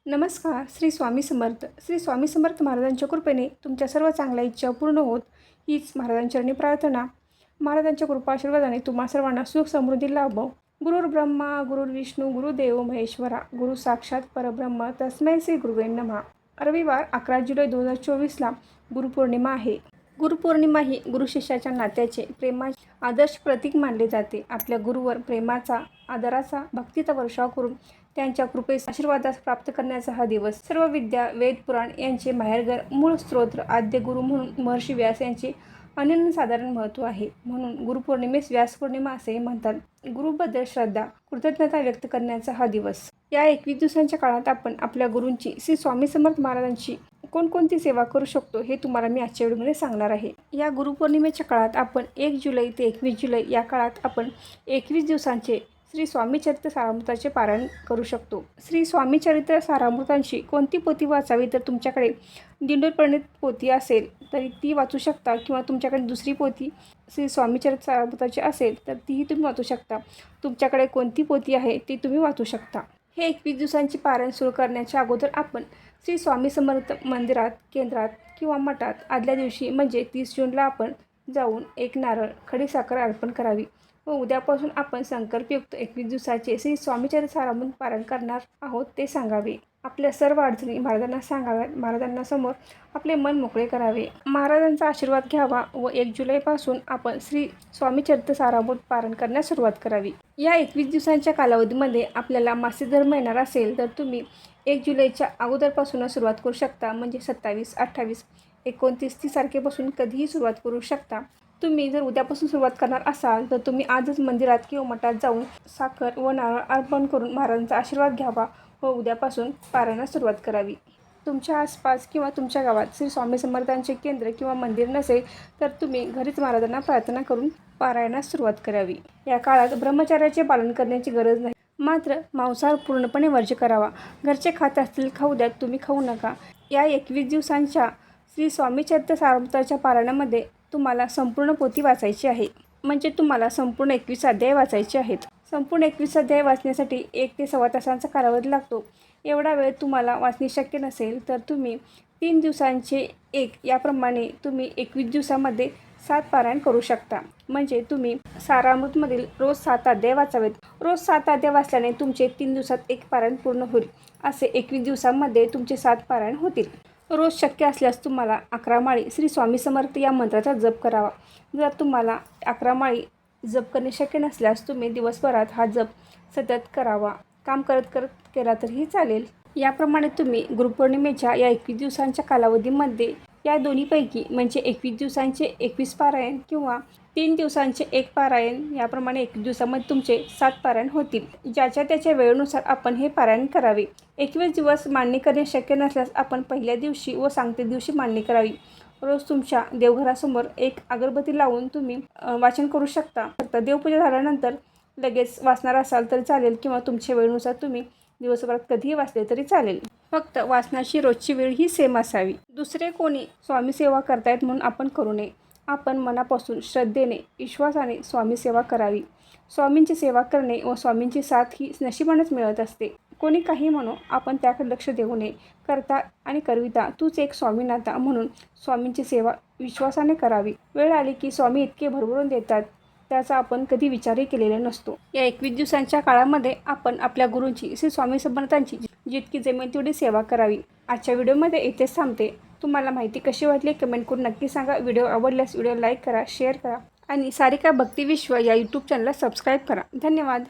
नमस्कार. श्री स्वामी समर्थ. श्री स्वामी समर्थ महाराजांच्या कृपेने तुमच्या सर्व चांगल्या इच्छा पूर्ण होत हीच महाराजांचरणी प्रार्थना. महाराजांच्या कृपा आशीर्वादाने तुम्हा सर्वांना सुख समृद्धी लाभो. गुरुर् ब्रह्मा गुरुर्विष्णू गुरुदेव महेश्वरा गुरु साक्षात परब्रह्म तस्मै श्री गुरुवे नमः. रविवार 11 जुलै 2024ला गुरुपौर्णिमा आहे. गुरुपौर्णिमा ही गुरु शिष्याच्या नात्याचे प्रेमाचे आदर्श प्रतीक मानले जाते. आपल्या गुरुवर प्रेमाचा, आदराचा, भक्तीचा वर्षाव करून त्यांच्या कृपेचा आशीर्वादास प्राप्त करण्याचा हा दिवस. सर्व विद्या, वेद, पुराण यांचे माहेरघर, मूळ स्तोत्र, आद्य गुरु म्हणून महर्षी व्यास यांचे अनन्यसाधारण महत्त्व आहे. म्हणून गुरुपौर्णिमेस व्यास पौर्णिमा असेही म्हणतात. गुरुबद्दल श्रद्धा, कृतज्ञता व्यक्त करण्याचा हा दिवस. या 21 दिवसांच्या काळात आपण आपल्या गुरूंची, श्री स्वामी समर्थ महाराजांची कोणकोणती सेवा करू शकतो हे तुम्हाला मी आजच्या व्हिडिओमध्ये सांगणार आहे. या गुरुपौर्णिमेच्या काळात आपण 1 जुलै ते 21 जुलै या काळात आपण 21 दिवसांचे श्री स्वामी चरित्र सारामृताचे पारायण करू शकतो. श्री स्वामी चरित्र सारामृतांची कोणती पोथी वाचावी तर तुमच्याकडे दिंडोरप्रणीत पोथी असेल तरी ती वाचू शकता, किंवा तुमच्याकडे दुसरी पोथी श्री स्वामी चरित्र सारामृताची असेल तर तीही तुम्ही वाचू शकता. तुमच्याकडे कोणती पोथी आहे ती तुम्ही वाचू शकता. हे 21 दिवसांचे पारायण सुरू करण्याच्या अगोदर आपण श्री स्वामी समर्थ मंदिरात, केंद्रात किंवा मठात आदल्या दिवशी म्हणजे 30 जूनला आपण जाऊन एक नारळ, खडीसाखर अर्पण करावी व उद्यापासून आपण संकल्पयुक्त 21 दिवसाचे श्री स्वामीचरित्र सारामृत पारायण करणार आहोत ते सांगावे. आपल्या सर्व अडचणी महाराजांना सांगाव्यात. महाराजांना समोर आपले मन मोकळे करावे. महाराजांचा आशीर्वाद घ्यावा व 1 जुलैपासून आपण श्री स्वामीचरित्र सारामृत पारायण करण्यास सुरुवात करावी. या 21 दिवसांच्या कालावधीमध्ये आपल्याला मासिक धर्म येणार असेल तर तुम्ही 1 जुलैच्या अगोदरपासूनच सुरुवात करू शकता. म्हणजे 27, 28, 29, 30 तारखेपासून कधीही सुरुवात करू शकता. तुम्ही जर उद्यापासून सुरुवात करणार असाल तर तुम्ही आजच मंदिरात किंवा मठात जाऊन साखर व नारळ अर्पण करून महाराजांचा आशीर्वाद घ्यावा व उद्यापासून पारायणास सुरुवात करावी. तुमच्या आसपास किंवा तुमच्या गावात श्री स्वामी समर्थांचे केंद्र किंवा मंदिर नसेल तर तुम्ही घरीच महाराजांना प्रार्थना करून पारायणास सुरुवात करावी. या काळात ब्रह्मचर्याचे पालन करण्याची गरज नाही. मात्र मांसाहार पूर्णपणे वर्ज्य करावा. घरचे खात असतील खाऊ द्या, तुम्ही खाऊ नका. या 21 दिवसांच्या श्री स्वामी चरित्र सारामृताच्या पारायणामध्ये तुम्हाला संपूर्ण पोथी वाचायची आहे. म्हणजे तुम्हाला संपूर्ण 21 अध्याय वाचायचे आहेत. संपूर्ण 21 अध्याय वाचण्यासाठी 1 ते सव्वा तासांचा कालावधी लागतो. एवढा वेळ तुम्हाला वाचणे शक्य नसेल तर तुम्ही 3 दिवसांचे 1 याप्रमाणे तुम्ही 21 दिवसामध्ये 7 पारायण करू शकता. म्हणजे तुम्ही सारामृतमधील रोज 7 अध्याय वाचावेत. रोज 7 अध्याय वाचल्याने तुमचे 3 दिवसात 1 पारायण पूर्ण होईल. असे 21 दिवसांमध्ये तुमचे 7 पारायण होतील. रोज शक्य असल्यास तुम्हाला 11 माळी श्री स्वामी समर्थ या मंत्राचा जप करावा. जर तुम्हाला 11 माळी जप करणे शक्य नसल्यास तुम्ही दिवसभरात हा जप सतत करावा. काम करत करत केला तरीही चालेल. याप्रमाणे तुम्ही गुरुपौर्णिमेच्या या 21 दिवसांच्या कालावधीमध्ये या दोन्हीपैकी म्हणजे 21 दिवसांचे 21 पारायण किंवा 3 दिवसांचे 1 पारायण याप्रमाणे 21 दिवसामध्ये तुमचे 7 पारायण होतील. ज्याच्या त्याच्या वेळेनुसार आपण हे पारायण करावे. 21 दिवस मांडणी करणे शक्य नसल्यास आपण पहिल्या दिवशी व सांगते दिवशी मांडणी करावी. रोज तुमच्या देवघरासमोर एक अगरबत्ती लावून तुम्ही वाचन करू शकता. फक्त देवपूजा झाल्यानंतर लगेच वाचणार असाल तरी चालेल, किंवा तुमच्या वेळेनुसार तुम्ही दिवसभरात कधीही वाचले तरी चालेल. फक्त वाचनाची रोजची वेळ ही सेम असावी. दुसरे कोणी स्वामी सेवा करतायत म्हणून आपण करू नये. आपण मनापासून श्रद्धेने, विश्वासाने स्वामी सेवा करावी. स्वामींची सेवा करणे व स्वामींची साथ ही नशिबानेच मिळत असते. कोणी काही म्हणो, आपण त्याकडे लक्ष देऊ नये. करता आणि करविता तूच एक स्वामीनाथा म्हणून स्वामींची सेवा विश्वासाने करावी. वेळ आली की स्वामी इतके भरभरून देतात त्याचा आपण कधी विचारही केलेला नसतो. या 21 दिवसांच्या काळामध्ये आपण आपल्या गुरूंची, श्री स्वामी समर्थांची जितकी जमेल तेवढी सेवा करावी. आजच्या व्हिडिओमध्ये इथेच थांबते. तुम्हाला माहिती कशी वाटली कमेंट करून नक्की सांगा. व्हिडिओ आवडल्यास व्हिडिओ लाईक करा, शेअर करा आणि सारिका भक्ती विश्व या यूट्यूब चॅनलला सबस्क्राईब करा. धन्यवाद.